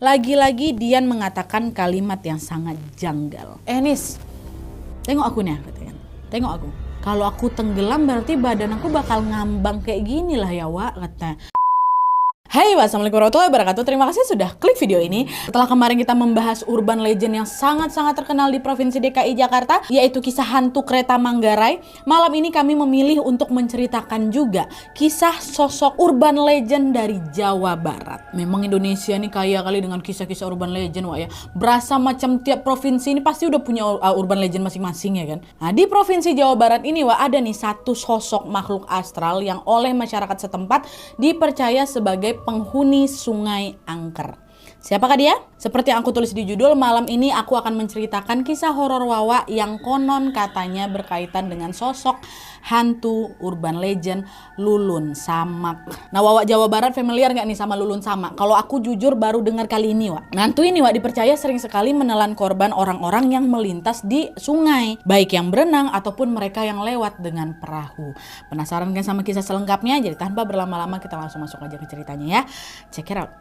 Lagi-lagi Dian mengatakan kalimat yang sangat janggal. Nis, tengok aku nih, katanya. Tengok aku. Kalau aku tenggelam berarti badan aku bakal ngambang kayak gini lah ya, Wak, katanya. Hai, wassalamualaikum warahmatullahi wabarakatuh. Terima kasih sudah klik video ini. Setelah kemarin kita membahas urban legend yang sangat-sangat terkenal di Provinsi DKI Jakarta, yaitu kisah hantu kereta Manggarai, malam ini kami memilih untuk menceritakan juga kisah sosok urban legend dari Jawa Barat. Memang Indonesia ini kaya kali dengan kisah-kisah urban legend, Wak ya. Berasa macam tiap provinsi ini pasti udah punya urban legend masing-masing ya kan. Nah, di Provinsi Jawa Barat ini, Wak, ada nih satu sosok makhluk astral yang oleh masyarakat setempat dipercaya sebagai penghuni Sungai Angker. Siapakah dia? Seperti yang aku tulis di judul, malam ini aku akan menceritakan kisah horor Wawa yang konon katanya berkaitan dengan sosok hantu urban legend Lulun Samak. Nah, Wawa Jawa Barat familiar nggak nih sama Lulun Samak? Kalau aku jujur baru dengar kali ini, Wak. Hantu ini, Wak, dipercaya sering sekali menelan korban orang-orang yang melintas di sungai, baik yang berenang ataupun mereka yang lewat dengan perahu. Penasaran kan sama kisah selengkapnya? Jadi tanpa berlama-lama kita langsung masuk aja ke ceritanya ya. Check it out.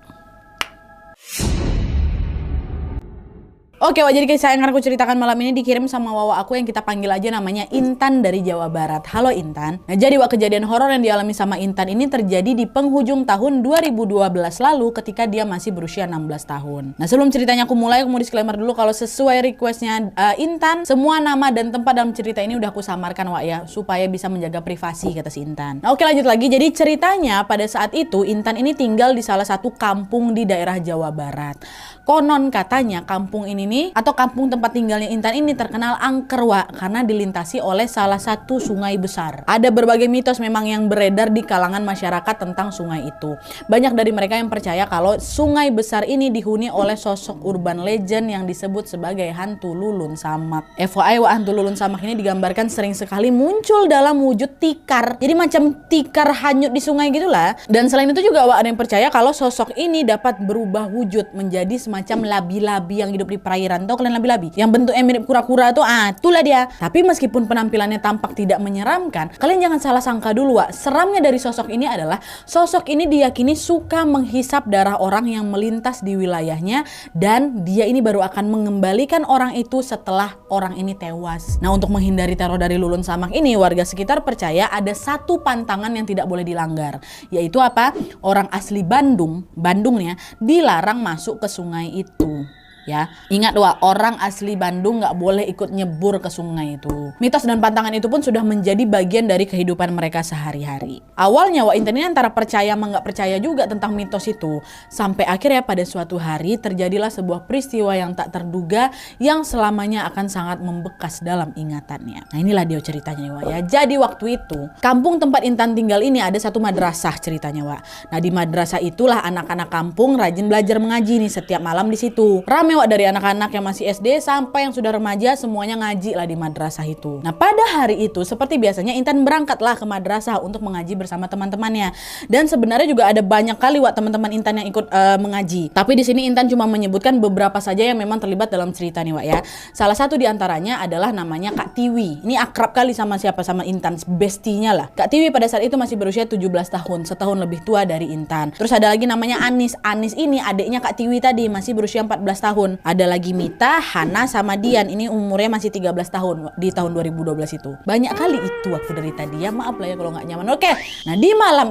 Oke, Wak, jadi kisah yang aku ceritakan malam ini dikirim sama Wawa aku yang kita panggil aja namanya Intan dari Jawa Barat. Halo Intan. Nah, jadi, Wak, kejadian horor yang dialami sama Intan ini terjadi di penghujung tahun 2012 lalu ketika dia masih berusia 16 tahun. Nah, sebelum ceritanya aku mulai, aku mau disclaimer dulu kalau sesuai requestnya Intan, semua nama dan tempat dalam cerita ini udah aku samarkan, Wak, ya, supaya bisa menjaga privasi, kata si Intan. Nah, oke, lanjut lagi. Jadi ceritanya pada saat itu Intan ini tinggal di salah satu kampung di daerah Jawa Barat. Konon katanya kampung ini atau kampung tempat tinggalnya Intan ini terkenal angker, Wak, karena dilintasi oleh salah satu sungai besar. Ada berbagai mitos memang yang beredar di kalangan masyarakat tentang sungai itu. Banyak dari mereka yang percaya kalau sungai besar ini dihuni oleh sosok urban legend yang disebut sebagai hantu Lulun Samak. FYI, Wak, hantu Lulun Samak ini digambarkan sering sekali muncul dalam wujud tikar. Jadi macam tikar hanyut di sungai gitulah. Dan selain itu juga, Wak, ada yang percaya kalau sosok ini dapat berubah wujud menjadi semacam labi-labi yang hidup di perairan. Tahu kalian labi-labi yang bentuknya mirip kura-kura tuh? Itulah dia. Tapi meskipun penampilannya tampak tidak menyeramkan, kalian jangan salah sangka dulu, Wak. Seramnya dari sosok ini adalah sosok ini diyakini suka menghisap darah orang yang melintas di wilayahnya, dan dia ini baru akan mengembalikan orang itu setelah orang ini tewas. Nah, untuk menghindari teror dari Lulun Samak ini, warga sekitar percaya ada satu pantangan yang tidak boleh dilanggar, yaitu apa? Orang asli Bandung nih ya, dilarang masuk ke sungai itu. Ya, ingat, Wak, orang asli Bandung nggak boleh ikut nyebur ke sungai itu. Mitos dan pantangan itu pun sudah menjadi bagian dari kehidupan mereka sehari-hari. Awalnya, Wak, Intan ini antara percaya sama nggak percaya juga tentang mitos itu. Sampai akhirnya pada suatu hari terjadilah sebuah peristiwa yang tak terduga yang selamanya akan sangat membekas dalam ingatannya. Nah, inilah dia ceritanya, Wak, ya. Jadi waktu itu, kampung tempat Intan tinggal ini ada satu madrasah ceritanya, Wak. Nah, di madrasah itulah anak-anak kampung rajin belajar mengaji nih setiap malam di situ. Rame, Wak, dari anak-anak yang masih SD sampai yang sudah remaja, semuanya ngaji lah di madrasah itu. Nah, pada hari itu seperti biasanya Intan berangkatlah ke madrasah untuk mengaji bersama teman-temannya. Dan sebenarnya juga ada banyak kali, Wak, teman-teman Intan yang ikut mengaji. Tapi di sini Intan cuma menyebutkan beberapa saja yang memang terlibat dalam cerita nih, Wak, ya. Salah satu di antaranya adalah namanya Kak Tiwi. Ini akrab kali sama siapa? Sama Intan, bestinya lah. Kak Tiwi pada saat itu masih berusia 17 tahun, setahun lebih tua dari Intan. Terus ada lagi namanya Anis. Anis ini adiknya Kak Tiwi tadi, masih berusia 14 tahun. Ada lagi Mita, Hana, sama Dian. Ini umurnya masih 13 tahun di tahun 2012 itu. Banyak kali itu aku dari tadi ya. Maaf lah ya kalau nggak nyaman. Oke. Nah, di malam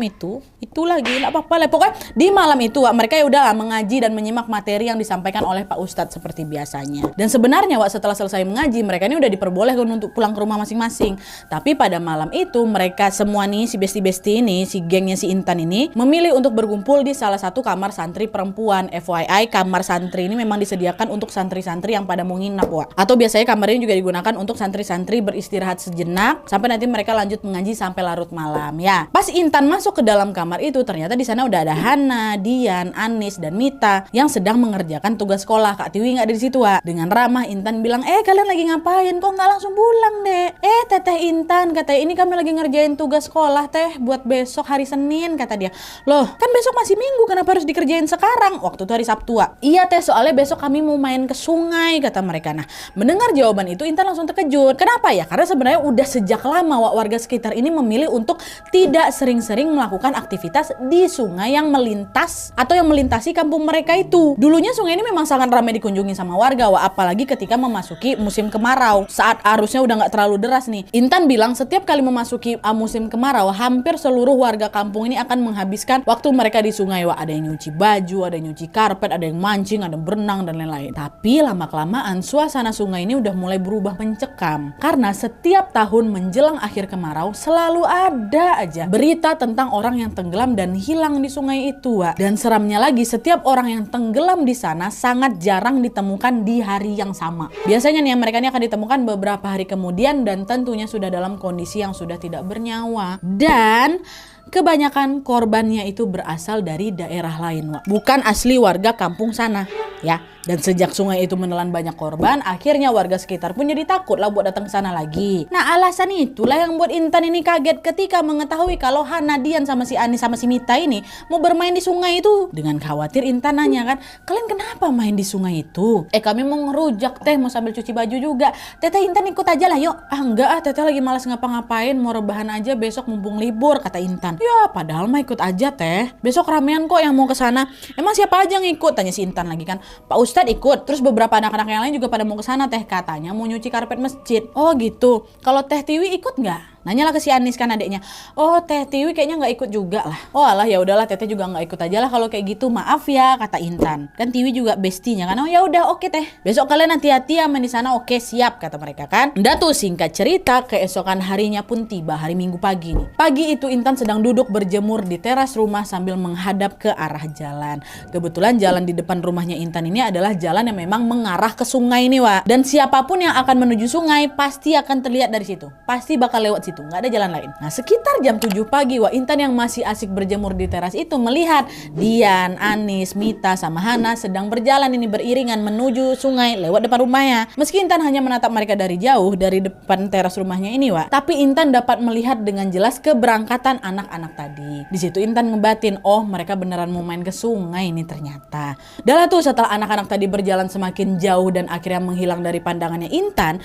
itu itu lagi nggak apa-apa lah. Pokoknya di malam itu, Wak, mereka ya udah mengaji dan menyimak materi yang disampaikan oleh Pak Ustadz seperti biasanya. Dan sebenarnya, Wak, setelah selesai mengaji, mereka ini udah diperbolehkan untuk pulang ke rumah masing-masing. Tapi pada malam itu mereka semua nih, si besti-besti ini, si gengnya si Intan ini, memilih untuk berkumpul di salah satu kamar santri perempuan. FYI, kamar santri ini memang disediakan untuk santri-santri yang pada mau nginap, Wak. Atau biasanya kamar ini juga digunakan untuk santri-santri beristirahat sejenak sampai nanti mereka lanjut mengaji sampai larut malam. Ya, pas Intan masuk ke dalam kamar itu, ternyata di sana udah ada Hana, Dian, Anis, dan Mita yang sedang mengerjakan tugas sekolah. Kak Tiwi nggak ada di situ, Wak. Dengan ramah Intan bilang, kalian lagi ngapain? Kok nggak langsung pulang, Dek? Teteh Intan, katanya ini kami lagi ngerjain tugas sekolah, Teh, buat besok hari Senin, kata dia. Loh, kan besok masih Minggu, kenapa harus dikerjain sekarang? Waktu itu hari Sabtu, Wak. Iya, Teh, soalnya besok kami mau main ke sungai, kata mereka. Nah, mendengar jawaban itu Intan langsung terkejut. Kenapa ya? Karena sebenarnya udah sejak lama, Wak, warga sekitar ini memilih untuk tidak sering sering melakukan aktivitas di sungai yang melintas atau yang melintasi kampung mereka itu. Dulunya sungai ini memang sangat ramai dikunjungi sama warga, apalagi ketika memasuki musim kemarau. Saat arusnya udah nggak terlalu deras nih. Intan bilang setiap kali memasuki musim kemarau, hampir seluruh warga kampung ini akan menghabiskan waktu mereka di sungai. Ada yang nyuci baju, ada yang nyuci karpet, ada yang mancing, ada yang berenang dan lain-lain. Tapi lama-kelamaan suasana sungai ini udah mulai berubah mencekam. Karena setiap tahun menjelang akhir kemarau selalu ada aja berita tentang orang yang tenggelam dan hilang di sungai itu, Wak. Dan seramnya lagi, setiap orang yang tenggelam di sana sangat jarang ditemukan di hari yang sama. Biasanya nih mereka ini akan ditemukan beberapa hari kemudian dan tentunya sudah dalam kondisi yang sudah tidak bernyawa. Dan kebanyakan korbannya itu berasal dari daerah lain, Wak. Bukan asli warga kampung sana, ya. Dan sejak sungai itu menelan banyak korban, akhirnya warga sekitar pun jadi takut lah buat datang ke sana lagi. Nah, alasan itulah yang buat Intan ini kaget ketika mengetahui kalau Hana, Dian sama si Anis sama si Mita ini mau bermain di sungai itu. Dengan khawatir Intan nanya kan, "Kalian kenapa main di sungai itu?" "Kami mau ngerujak teh, mau sambil cuci baju juga." "Teteh Intan ikut aja lah yuk." Enggak teteh lagi malas ngapa-ngapain, mau rebahan aja besok mumpung libur," kata Intan. "Ya padahal mah ikut aja teh, besok ramean kok yang mau ke sana." "Emang siapa aja yang ikut?" tanya si Intan lagi kan. "Pak Ustadz ikut, terus beberapa anak-anak yang lain juga pada mau ke sana teh, katanya mau nyuci karpet masjid." "Oh gitu, kalau Teh Tiwi ikut nggak?" Nanyalah ke si Anis kan adiknya. "Oh Teh Tiwi kayaknya nggak ikut juga lah." "Oh alah ya udahlah Teteh juga nggak ikut aja lah kalau kayak gitu, maaf ya," kata Intan. Kan Tiwi juga bestinya kan. "Oh ya udah oke Teh, besok kalian hati-hati ya main di sana." "Oke siap," kata mereka kan. Udah tuh singkat cerita, keesokan harinya pun tiba, hari Minggu pagi nih. Pagi itu Intan sedang duduk berjemur di teras rumah sambil menghadap ke arah jalan. Kebetulan jalan di depan rumahnya Intan ini adalah jalan yang memang mengarah ke sungai nih, Wak. Dan siapapun yang akan menuju sungai pasti akan terlihat dari situ. Pasti bakal lewat situ, nggak ada jalan lain. Nah, sekitar jam 7 pagi, Wak, Intan yang masih asik berjemur di teras itu melihat Dian, Anis, Mita, sama Hana sedang berjalan ini beriringan menuju sungai lewat depan rumahnya. Meski Intan hanya menatap mereka dari jauh, dari depan teras rumahnya ini, Wak, tapi Intan dapat melihat dengan jelas keberangkatan anak-anak tadi. Di situ Intan ngebatin, oh mereka beneran mau main ke sungai ini ternyata. Dah tuh setelah anak-anak tadi berjalan semakin jauh dan akhirnya menghilang dari pandangannya Intan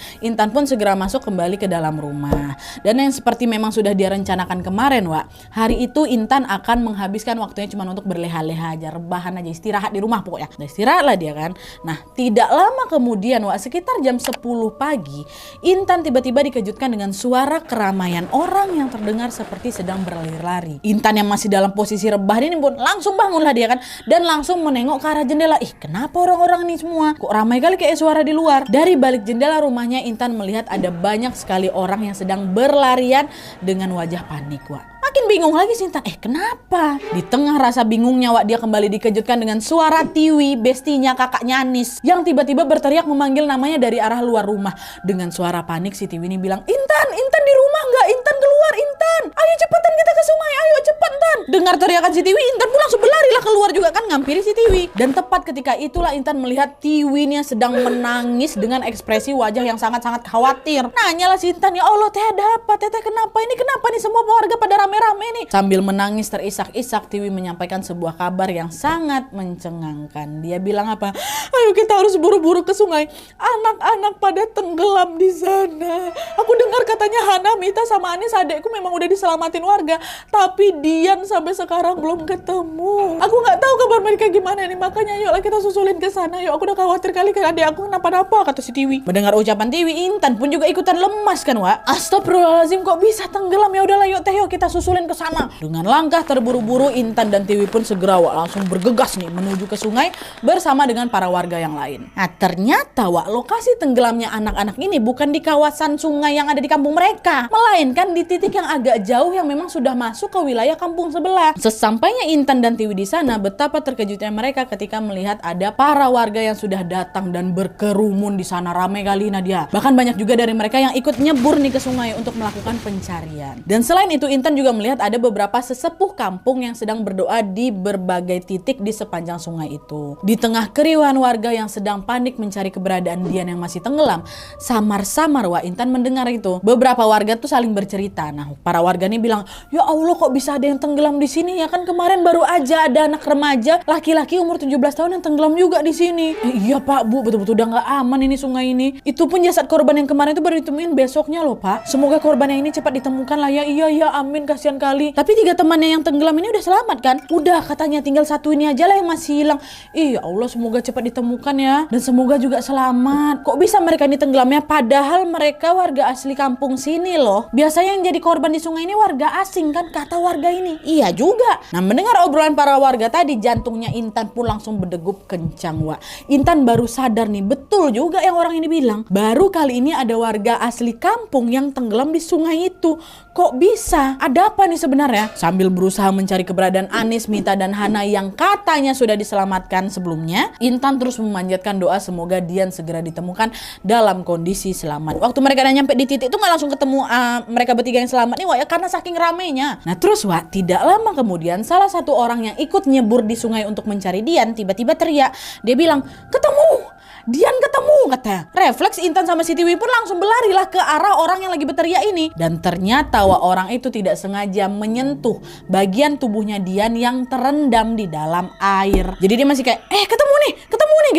pun segera masuk kembali ke dalam rumah. Dan yang seperti memang sudah dia rencanakan kemarin, Wak, hari itu Intan akan menghabiskan waktunya cuma untuk berleha-leha aja, rebahan aja, istirahat di rumah pokoknya. Nah, istirahat lah dia kan. Nah, tidak lama kemudian, Wak, sekitar jam 10 pagi, Intan tiba-tiba dikejutkan dengan suara keramaian orang yang terdengar seperti sedang berlari-lari. Intan yang masih dalam posisi rebahan ini pun langsung bangunlah dia kan, dan langsung menengok ke arah jendela. Ih, kenapa orang-orang ini semua kok ramai kali kayak suara di luar? Dari balik jendela rumahnya Intan melihat ada banyak sekali orang yang sedang berlarian dengan wajah panik, Wak. Makin bingung lagi sih Intan, kenapa? Di tengah rasa bingungnya, Wak, dia kembali dikejutkan dengan suara Tiwi, bestinya kakaknya Anis, yang tiba-tiba berteriak memanggil namanya dari arah luar rumah. Dengan suara panik si Tiwi ini bilang, Intan di rumah nggak? Intan keluar, Intan! Ayo cepetan kita ke sungai, ayo cepet Intan!" Dengar teriakan si Tiwi, Intan pun langsung berlarilah keluar juga kan, ngampiri si Tiwi. Dan tepat ketika itulah Intan melihat Tiwinya sedang menangis dengan ekspresi wajah yang sangat-sangat khawatir. Nanyalah si Intan, "Ya Allah Teh, ada apa? Teteh kenapa ini? Kenapa nih semua warga pada rame-rame nih?" Sambil menangis terisak-isak, Tiwi menyampaikan sebuah kabar yang sangat mencengangkan. Dia bilang apa? "Ayo kita harus buru-buru ke sungai. Anak-anak pada tenggelam di sana. Aku dengar katanya Hana, Mita sama Anis adekku memang udah diselamatin warga, tapi Dian sampai sekarang belum ketemu. Aku nggak tahu kabar mereka gimana nih, makanya yuklah kita susulin ke sana yuk. Aku udah khawatir kali kan adek aku kenapa-napa," kata si Tiwi. Mendengar ucapan Tiwi, Intan pun juga ikutan lemas kan, Wak. Astagfirullahaladzim, kok bisa tenggelam? Ya udahlah yuk Teh, yuk kita susulin ke sana. Dengan langkah terburu-buru, Intan dan Tiwi pun segera, Wak, langsung bergegas nih menuju ke sungai bersama dengan para warga yang lain. Nah, ternyata, Wak, lokasi tenggelamnya anak-anak ini bukan di kawasan sungai yang ada di kampung mereka, melainkan di titik yang agak jauh yang memang sudah masuk ke wilayah kampung sebelah. Sesampainya Intan dan Tiwi di sana, betapa terkejutnya mereka ketika melihat ada para warga yang sudah datang dan berkerumun di sana, ramai kali Nadia. Bahkan banyak juga dari mereka yang ikut nyebur nih ke sungai untuk melakukan pencarian. Dan selain itu, Intan juga melihat ada beberapa sesepuh kampung yang sedang berdoa di berbagai titik di sepanjang sungai itu. Di tengah keriuhan warga yang sedang panik mencari keberadaan Dian yang masih tenggelam, samar-samar, Wak, Intan mendengar itu beberapa warga tuh saling bercerita. Nah, para warga ini bilang, "Ya Allah, kok bisa ada yang tenggelam di sini? Ya kan kemarin baru aja ada anak remaja ada laki-laki umur 17 tahun yang tenggelam juga di sini. Iya Pak, Bu, betul-betul udah nggak aman ini sungai ini. Itu pun jasad korban yang kemarin itu baru ditemuin besoknya loh Pak. Semoga korban yang ini cepat ditemukan lah ya. Iya, amin, kasihan kali. Tapi 3 temannya yang tenggelam ini udah selamat kan? Udah, katanya tinggal satu ini aja lah yang masih hilang. Ya Allah, semoga cepat ditemukan ya. Dan semoga juga selamat. Kok bisa mereka ini tenggelamnya? Padahal mereka warga asli kampung sini loh. Biasanya yang jadi korban di sungai ini warga asing kan, kata warga ini. Iya juga. Nah, mendengar obrolan para warga tadi, jantungnya Intan pun langsung berdegup kencang, Wak. Intan baru sadar nih, betul juga yang orang ini bilang. Baru kali ini ada warga asli kampung yang tenggelam di sungai itu. Kok bisa? Ada apa nih sebenarnya? Sambil berusaha mencari keberadaan Anis, Mita, dan Hana yang katanya sudah diselamatkan sebelumnya, Intan terus memanjatkan doa semoga Dian segera ditemukan dalam kondisi selamat. Waktu mereka udah nyampe di titik itu nggak langsung ketemu mereka bertiga yang selamat nih, Wak, ya, karena saking ramenya. Nah terus, Wak, tidak lama kemudian salah satu orang yang ikut nyebur di sungai untuk mencari Dian tiba-tiba teriak. Dia bilang, ketemu! Dian ketemu, katanya. Refleks Intan sama Siti Wi pun langsung berlarilah ke arah orang yang lagi berteriak ini. Dan ternyata orang itu tidak sengaja menyentuh bagian tubuhnya Dian yang terendam di dalam air. Jadi dia masih kayak, ketemu nih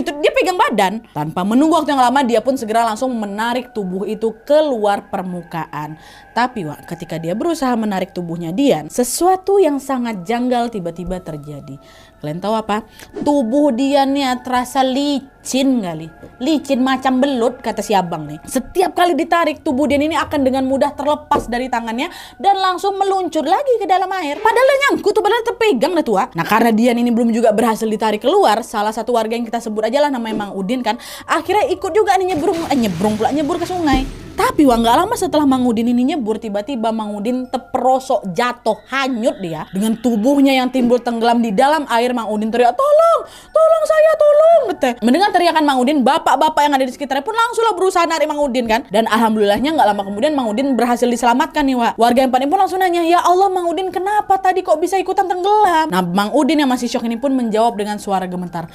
gitu. Dia pegang badan. Tanpa menunggu waktu yang lama, dia pun segera langsung menarik tubuh itu keluar permukaan. Tapi Wak, ketika dia berusaha menarik tubuhnya Dian, sesuatu yang sangat janggal tiba-tiba terjadi. Kalian tahu apa? Tubuh Diannya terasa licin kali. Licin macam belut, kata si abang nih. Setiap kali ditarik, tubuh Dian ini akan dengan mudah terlepas dari tangannya dan langsung meluncur lagi ke dalam air. Padahal nyangkut tuh, padahal terpegang dah tua. Nah karena Dian ini belum juga berhasil ditarik keluar, salah satu warga yang kita sebut aja lah namanya Mang Udin kan, akhirnya ikut juga nih nyebur ke sungai. Tapi Wak, gak lama setelah Mang Udin ini nyebur, tiba-tiba Mang Udin terperosok, jatuh, hanyut dia. Dengan tubuhnya yang timbul tenggelam di dalam air, Mang Udin teriak, tolong saya, tolong. Mendengar teriakan Mang Udin, bapak-bapak yang ada di sekitarnya pun langsunglah berusaha narik Mang Udin kan. Dan alhamdulillahnya gak lama kemudian Mang Udin berhasil diselamatkan nih, Wak. Warga yang panik pun langsung nanya, ya Allah Mang Udin, kenapa tadi kok bisa ikutan tenggelam? Nah Mang Udin yang masih syok ini pun menjawab dengan suara gemetar,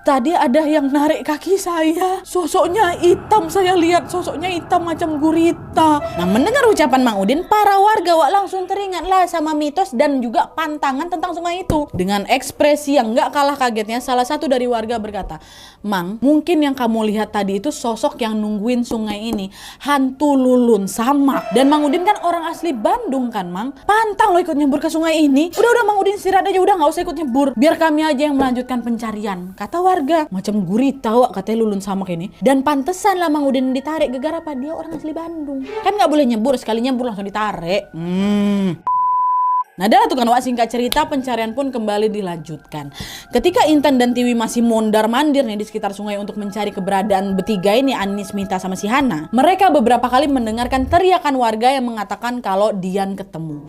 tadi ada yang narik kaki saya. Sosoknya hitam, saya lihat sosoknya hitam macam gurita. Nah mendengar ucapan Mang Udin, para warga Wak langsung teringatlah sama mitos dan juga pantangan tentang sungai itu. Dengan ekspresi yang gak kalah kagetnya, salah satu dari warga berkata, Mang, mungkin yang kamu lihat tadi itu sosok yang nungguin sungai ini, hantu Lulun Samak. Dan Mang Udin kan orang asli Bandung kan, Mang. Pantang lo ikut nyebur ke sungai ini. Udah Mang Udin istirahat aja, udah gak usah ikut nyebur. Biar kami aja yang melanjutkan pencarian, kata warga. Macam gurita, Wak, katanya Lulun Samak ini. Dan pantesan lah Mang Udin ditarik gara-gara apa, dia orang asli Bandung. Kan gak boleh nyebur, sekali nyebur langsung ditarik. Nah dah tuh kan, Wak, singkat cerita pencarian pun kembali dilanjutkan. Ketika Intan dan Tiwi masih mondar-mandir nih di sekitar sungai untuk mencari keberadaan bertiga ini, Anis, Mita, sama si Hana, mereka beberapa kali mendengarkan teriakan warga yang mengatakan kalau Dian ketemu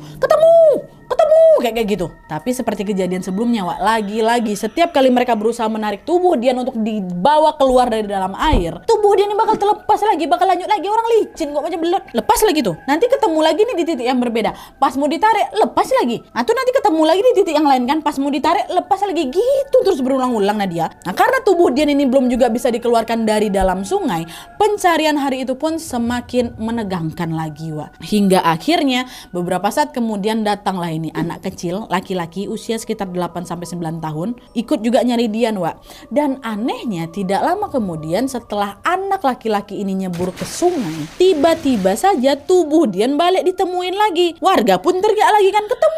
kayak gitu. Tapi seperti kejadian sebelumnya, Wak, lagi-lagi setiap kali mereka berusaha menarik tubuh Dian untuk dibawa keluar dari dalam air, tubuh Dian ini bakal terlepas lagi, bakal lanjut lagi. Orang licin kok macam belut. Lepas lagi tuh, nanti ketemu lagi nih di titik yang berbeda. Pas mau ditarik, lepas lagi. Nah tuh nanti ketemu lagi di titik yang lain kan, pas mau ditarik, lepas lagi, gitu terus berulang-ulang Nadia. Nah karena tubuh Dian ini belum juga bisa dikeluarkan dari dalam sungai, pencarian hari itu pun semakin menegangkan lagi, Wak. Hingga akhirnya beberapa saat kemudian datanglah ini anak kecil, laki-laki usia sekitar 8-9 tahun, ikut juga nyari Dian, Wak. Dan anehnya tidak lama kemudian setelah anak laki-laki ini nyebur ke sungai, tiba-tiba saja tubuh Dian balik ditemuin lagi. Warga pun teriak lagi kan, ketemu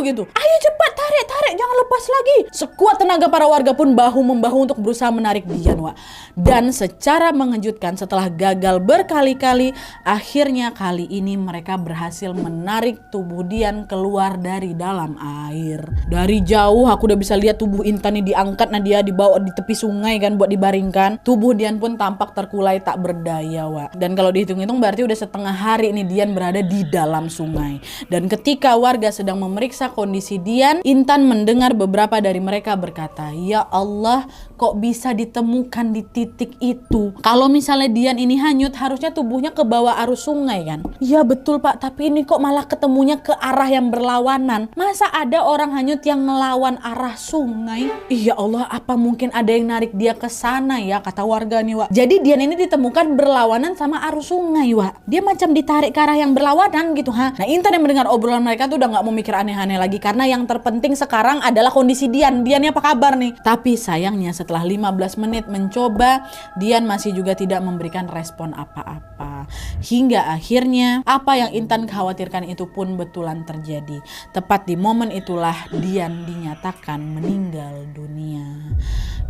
gitu. Ayo cepat tarik, jangan lepas lagi. Sekuat tenaga para warga pun bahu-membahu untuk berusaha menarik Dian, Wak. Dan secara mengejutkan setelah gagal berkali-kali, akhirnya kali ini mereka berhasil menarik tubuh Dian keluar dari dalam air. Dari jauh aku udah bisa lihat tubuh Intan ini diangkat Nadia, dibawa di tepi sungai kan buat dibaringkan. Tubuh Dian pun tampak terkulai tak berdaya, Wak. Dan kalau dihitung-hitung berarti udah setengah hari ini Dian berada di dalam sungai. Dan ketika warga sedang memeriksa kondisi Dian, Intan mendengar beberapa dari mereka berkata, ya Allah, kok bisa ditemukan di titik itu? Kalau misalnya Dian ini hanyut, harusnya tubuhnya ke bawah arus sungai kan? Iya betul Pak, tapi ini kok malah ketemunya ke arah yang berlawanan berlawanan. Masa ada orang hanyut yang ngelawan arah sungai? Iya Allah, apa mungkin ada yang narik dia ke sana ya, kata warga nih, Wak. Jadi Dian ini ditemukan berlawanan sama arus sungai, Wak. Dia macam ditarik ke arah yang berlawanan gitu, ha. Nah, Intan yang mendengar obrolan mereka tuh udah nggak mau mikir aneh-aneh lagi, karena yang terpenting sekarang adalah kondisi Dian. Dian apa kabar nih? Tapi sayangnya setelah 15 menit mencoba, Dian masih juga tidak memberikan respon apa-apa. Hingga akhirnya apa yang Intan khawatirkan itu pun betulan terjadi. Tepat di momen itulah Dian dinyatakan meninggal dunia.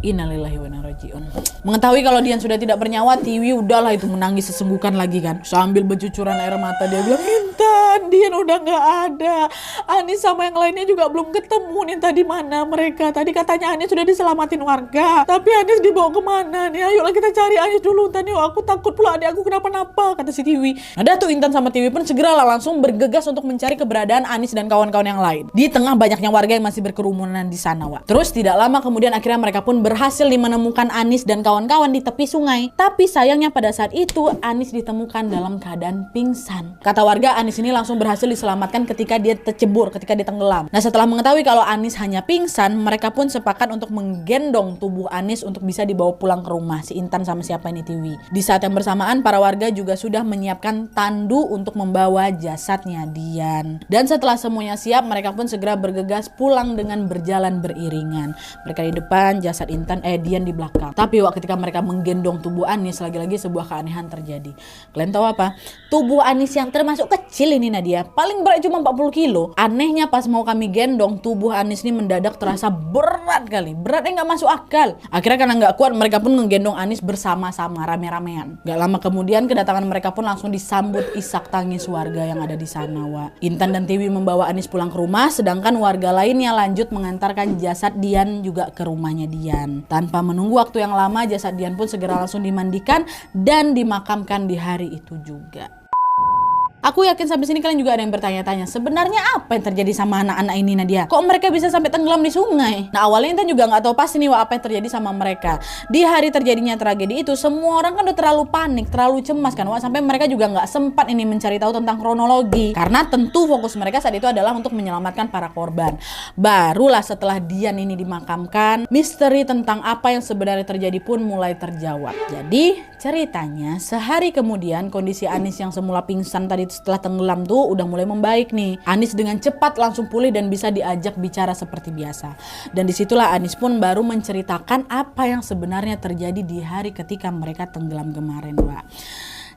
Innalillahi wa inna ilaihi raji'un. Mengetahui kalau Dian sudah tidak bernyawa, Tiwi udahlah itu menangis sesenggukan lagi kan. Sambil bercucuran air mata dia bilang, Intan, Dian udah nggak ada. Anis sama yang lainnya juga belum ketemu nih, tadi mana mereka. Tadi katanya Anis sudah diselamatin warga, tapi Anis dibawa kemana nih? Ayolah kita cari Anis dulu, Intan. Yuk, aku takut pula adik aku kenapa-napa, kata si Tiwi. Ada tuh Intan sama Tiwi pun segeralah langsung bergegas untuk mencari keberadaan Anis dan kawan-kawan yang lain. Di tengah banyaknya warga yang masih berkerumunan di sana, Wak. Terus tidak lama kemudian akhirnya mereka pun berhasil menemukan Anis dan kawan-kawan di tepi sungai. Tapi sayangnya pada saat itu Anis ditemukan dalam keadaan pingsan. Kata warga, Anis ini langsung berhasil diselamatkan ketika dia tercebur, ketika dia tenggelam. Nah, setelah mengetahui kalau Anis hanya pingsan, mereka pun sepakat untuk menggendong tubuh Anis untuk bisa dibawa pulang ke rumah, si Intan sama siapa ini, Tiwi. Di saat yang bersamaan para warga juga sudah menyiapkan tandu untuk membawa jasadnya Dian. Dan setelah semuanya siap, mereka pun segera bergegas pulang dengan berjalan beriringan. Mereka di depan, jasad Dian di belakang. Tapi ketika mereka menggendong tubuh Anis, lagi-lagi sebuah keanehan terjadi. Kalian tahu apa? Tubuh Anis yang termasuk kecil ini, Nadia, paling berat cuma 40 kilo. Anehnya pas mau kami gendong, tubuh Anis ini mendadak terasa berat kali. Beratnya nggak masuk akal. Akhirnya karena nggak kuat, mereka pun menggendong Anis bersama-sama, rame-ramean. Gak lama kemudian kedatangan mereka pun langsung disambut isak tangis warga yang ada di sana, Wak. Intan dan Tiwi membawa Anis pulang ke rumah, sedangkan warga lainnya lanjut mengantarkan jasad Dian juga ke rumahnya Dian. Tanpa menunggu waktu yang lama, jasad Dian pun segera langsung dimandikan dan dimakamkan di hari itu juga. Aku yakin sampai sini kalian juga ada yang bertanya-tanya, sebenarnya apa yang terjadi sama anak-anak ini, Nadia? Kok mereka bisa sampai tenggelam di sungai? Nah, awalnya Intan juga nggak tahu pasti nih apa yang terjadi sama mereka. Di hari terjadinya tragedi itu, semua orang kan udah terlalu panik, terlalu cemas kan, sampai mereka juga nggak sempat ini mencari tahu tentang kronologi. Karena tentu fokus mereka saat itu adalah untuk menyelamatkan para korban. Barulah setelah Dian ini dimakamkan, misteri tentang apa yang sebenarnya terjadi pun mulai terjawab. Jadi ceritanya sehari kemudian kondisi Anis yang semula pingsan tadi setelah tenggelam tuh udah mulai membaik nih. Anis dengan cepat langsung pulih dan bisa diajak bicara seperti biasa. Dan disitulah Anis pun baru menceritakan apa yang sebenarnya terjadi di hari ketika mereka tenggelam kemarin, Pak.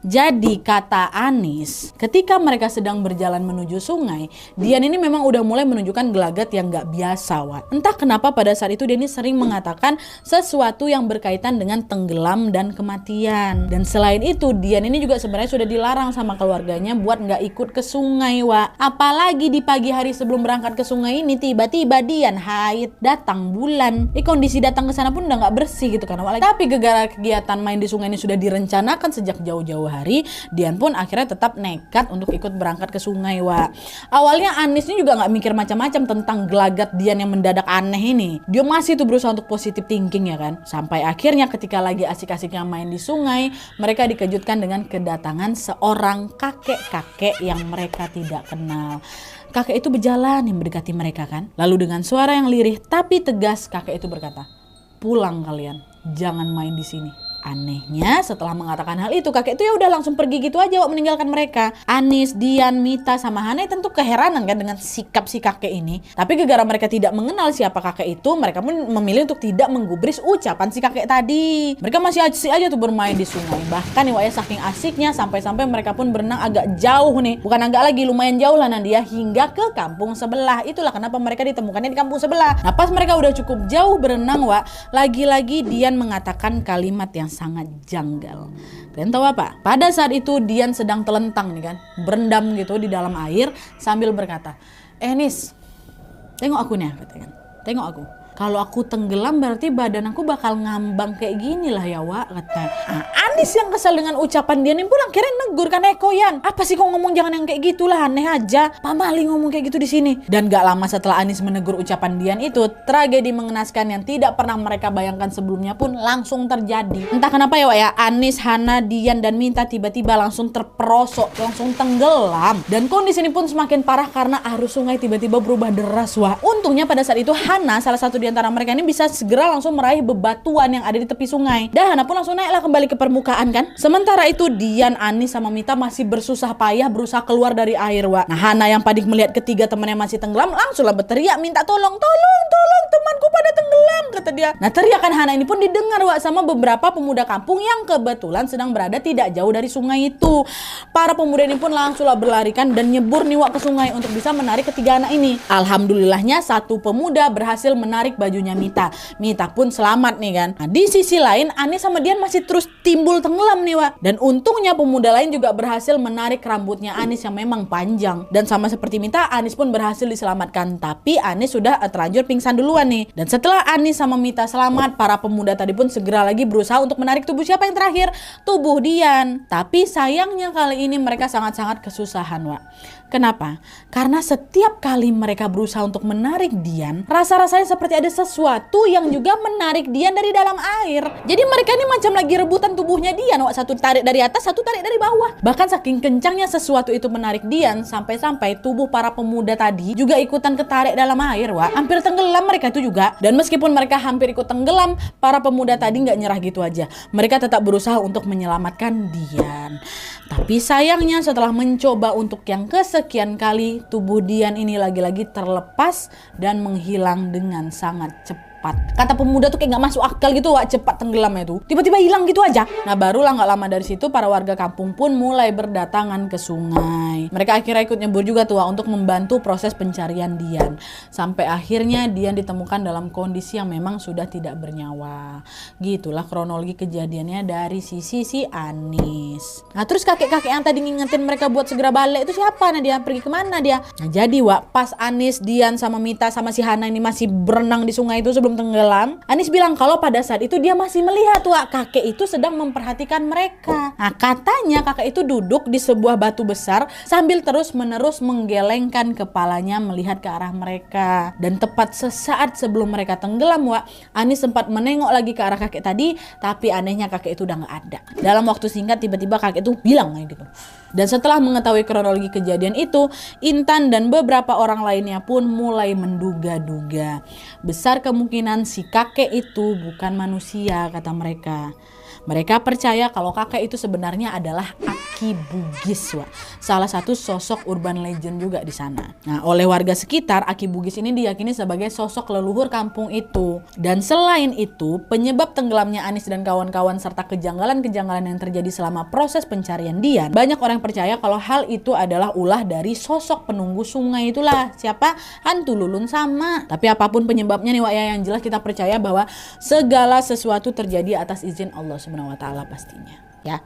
Jadi kata Anis, ketika mereka sedang berjalan menuju sungai, Dian ini memang udah mulai menunjukkan gelagat yang gak biasa, Wat. Entah kenapa pada saat itu Dian ini sering mengatakan sesuatu yang berkaitan dengan tenggelam dan kematian. Dan selain itu, Dian ini juga sebenarnya sudah dilarang sama keluarganya buat gak ikut ke sungai, Wak. Apalagi di pagi hari sebelum berangkat ke sungai ini, tiba-tiba Dian haid, datang bulan. Kondisi datang ke sana pun udah gak bersih gitu kan, Wak. Tapi gara-gara kegiatan main di sungai ini sudah direncanakan sejak jauh-jauh hari, Dian pun akhirnya tetap nekat untuk ikut berangkat ke sungai, Wak. Awalnya Anis ini juga nggak mikir macam-macam tentang gelagat Dian yang mendadak aneh ini. Dia masih tuh berusaha untuk positive thinking ya kan. Sampai akhirnya ketika lagi asik-asiknya main di sungai, mereka dikejutkan dengan kedatangan seorang kakek-kakek yang mereka tidak kenal. Kakek itu berjalan yang mendekati mereka kan. Lalu dengan suara yang lirih tapi tegas, kakek itu berkata, "Pulang kalian, jangan main di sini." Anehnya setelah mengatakan hal itu, kakek itu ya udah langsung pergi gitu aja, Wak, meninggalkan mereka. Anis, Dian, Mita, sama Hana tentu keheranan kan dengan sikap si kakek ini. Tapi gara-gara mereka tidak mengenal siapa kakek itu, mereka pun memilih untuk tidak menggubris ucapan si kakek tadi. Mereka masih asik aja tuh bermain di sungai. Bahkan ya, Wak, ya saking asiknya sampai-sampai mereka pun berenang agak jauh nih. Bukan agak lagi, lumayan jauh lah Nadia, hingga ke kampung sebelah. Itulah kenapa mereka ditemukannya di kampung sebelah. Nah, pas mereka udah cukup jauh berenang, Wak, lagi-lagi Dian mengatakan kalimat yang sangat janggal. Kalian tahu apa? Pada saat itu Dian sedang telentang nih kan, berendam gitu di dalam air sambil berkata, Nis, tengok aku nih, katanya. Tengok aku. Kalau aku tenggelam berarti badan aku bakal ngambang kayak gini lah ya Wak, kata. Anis yang kesal dengan ucapan Dian ini pun akhirnya negur kan, Koyan, apa sih kok ngomong jangan yang kayak gitulah, aneh aja. Pamali ngomong kayak gitu di sini. Dan gak lama setelah Anis menegur ucapan Dian itu, tragedi mengenaskan yang tidak pernah mereka bayangkan sebelumnya pun langsung terjadi. Entah kenapa ya Wak ya, Anis, Hana, Dian, dan Minta tiba-tiba langsung terperosok, langsung tenggelam. Dan kondisi ini pun semakin parah karena arus sungai tiba-tiba berubah deras Wak. Untungnya pada saat itu Hana, salah satu di antara mereka ini, bisa segera langsung meraih bebatuan yang ada di tepi sungai. Dan Hana pun langsung naiklah kembali ke permukaan kan. Sementara itu Dian, Anis, sama Mita masih bersusah payah berusaha keluar dari air Wak. Nah Hana yang panik melihat ketiga temannya masih tenggelam langsunglah berteriak minta tolong temanku pada tenggelam, kata dia. Nah teriakan Hana ini pun didengar Wak sama beberapa pemuda kampung yang kebetulan sedang berada tidak jauh dari sungai itu. Para pemuda ini pun langsunglah berlarikan dan nyebur nih Wak ke sungai untuk bisa menarik ketiga anak ini. Alhamdulillahnya satu pemuda berhasil menarik bajunya Mita. Mita pun selamat nih kan. Nah di sisi lain Anis sama Dian masih terus timbul tenggelam nih Wak. Dan untungnya pemuda lain juga berhasil menarik rambutnya Anis yang memang panjang. Dan sama seperti Mita, Anis pun berhasil diselamatkan. Tapi Anis sudah terlanjur pingsan duluan nih. Dan setelah Anis sama Mita selamat, para pemuda tadi pun segera lagi berusaha untuk menarik tubuh siapa yang terakhir? Tubuh Dian. Tapi sayangnya kali ini mereka sangat-sangat kesusahan Wak. Kenapa? Karena setiap kali mereka berusaha untuk menarik Dian, rasa-rasanya seperti ada sesuatu yang juga menarik Dian dari dalam air. Jadi mereka ini macam lagi rebutan tubuhnya Dian Wak. Satu tarik dari atas, satu tarik dari bawah. Bahkan saking kencangnya sesuatu itu menarik Dian, sampai-sampai tubuh para pemuda tadi juga ikutan ketarik dalam air Wak. Hampir tenggelam mereka itu juga. Dan meskipun mereka hampir ikut tenggelam, para pemuda tadi nggak nyerah gitu aja. Mereka tetap berusaha untuk menyelamatkan Dian. Tapi sayangnya setelah mencoba untuk yang kesekian kali, tubuh Dian ini lagi-lagi terlepas dan menghilang dengan sangat cepat. Kata pemuda tuh kayak gak masuk akal gitu Wak, cepat tenggelamnya tuh. Tiba-tiba hilang gitu aja. Nah barulah gak lama dari situ para warga kampung pun mulai berdatangan ke sungai. Mereka akhirnya ikut nyebur juga tuh Wak untuk membantu proses pencarian Dian. Sampai akhirnya Dian ditemukan dalam kondisi yang memang sudah tidak bernyawa. Gitulah kronologi kejadiannya dari sisi si Anis. Nah terus kakek-kakek yang tadi ngingetin mereka buat segera balik itu siapa? Nah dia pergi kemana dia? Nah jadi Wak, pas Anis, Dian, sama Mita, sama si Hana ini masih berenang di sungai itu sebelum tenggelam, Anis bilang kalau pada saat itu dia masih melihat Wak, kakek itu sedang memperhatikan mereka. Nah katanya kakek itu duduk di sebuah batu besar sambil terus-menerus menggelengkan kepalanya melihat ke arah mereka. Dan tepat sesaat sebelum mereka tenggelam Wak, Anis sempat menengok lagi ke arah kakek tadi, tapi anehnya kakek itu udah gak ada. Dalam waktu singkat tiba-tiba kakek itu hilang gitu. Dan setelah mengetahui kronologi kejadian itu, Intan dan beberapa orang lainnya pun mulai menduga-duga. Besar kemungkinan si kakek itu bukan manusia, kata mereka. Mereka percaya kalau kakek itu sebenarnya adalah Aki Bugis Wak. Salah satu sosok urban legend juga di sana. Nah, oleh warga sekitar, Aki Bugis ini diyakini sebagai sosok leluhur kampung itu. Dan selain itu, penyebab tenggelamnya Anis dan kawan-kawan serta kejanggalan-kejanggalan yang terjadi selama proses pencarian Dian, banyak orang percaya kalau hal itu adalah ulah dari sosok penunggu sungai itulah. Siapa? Hantu Lulun sama. Tapi apapun penyebabnya nih Wak ya, yang jelas kita percaya bahwa segala sesuatu terjadi atas izin Allah Subhanahu wa Ta'ala pastinya ya.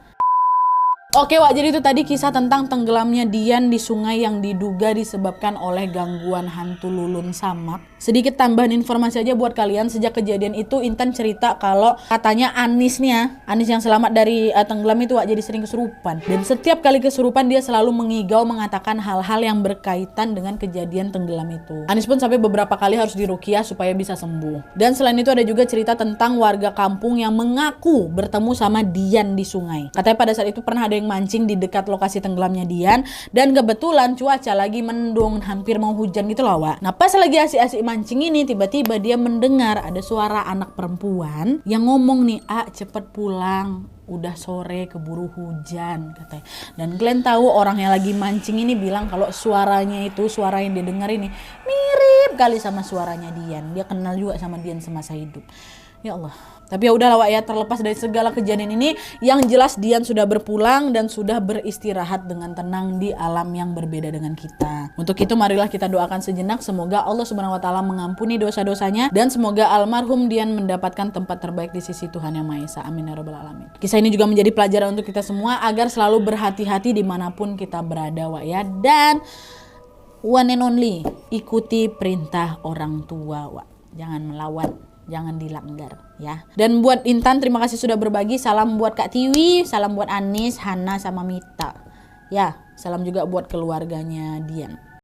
Oke Wak, jadi itu tadi kisah tentang tenggelamnya Dian di sungai yang diduga disebabkan oleh gangguan hantu Lulun Samak. Sedikit tambahan informasi aja buat kalian, sejak kejadian itu Intan cerita kalau katanya Anis yang selamat dari tenggelam itu Wak, jadi sering kesurupan. Dan setiap kali kesurupan dia selalu mengigau mengatakan hal-hal yang berkaitan dengan kejadian tenggelam itu. Anis pun sampai beberapa kali harus diruqyah supaya bisa sembuh. Dan selain itu ada juga cerita tentang warga kampung yang mengaku bertemu sama Dian di sungai. Katanya pada saat itu pernah ada yang mancing di dekat lokasi tenggelamnya Dian, dan kebetulan cuaca lagi mendung, hampir mau hujan gitu loh Wak. Nah pas lagi asik-asik mancing ini, tiba-tiba dia mendengar ada suara anak perempuan yang ngomong nih, cepet pulang, udah sore keburu hujan, katanya. Dan kalian tahu orang yang lagi mancing ini bilang kalau suaranya itu, suara yang dia dengar ini mirip kali sama suaranya Dian. Dia kenal juga sama Dian semasa hidup. Ya Allah. Tapi ya udahlah Wak ya, terlepas dari segala kejadian ini, yang jelas Dian sudah berpulang dan sudah beristirahat dengan tenang di alam yang berbeda dengan kita. Untuk itu marilah kita doakan sejenak, semoga Allah Subhanahu wa Ta'ala mengampuni dosa-dosanya dan semoga almarhum Dian mendapatkan tempat terbaik di sisi Tuhan Yang Maha Esa. Amin ya rabbal alamin. Kisah ini juga menjadi pelajaran untuk kita semua agar selalu berhati-hati dimanapun kita berada Wak ya. Dan one and only, ikuti perintah orang tua Wak. jangan melawan, jangan dilanggar ya. Dan buat Intan, terima kasih sudah berbagi. Salam buat Kak Tiwi, salam buat Anis, Hana sama Mita. Ya, salam juga buat keluarganya Dian.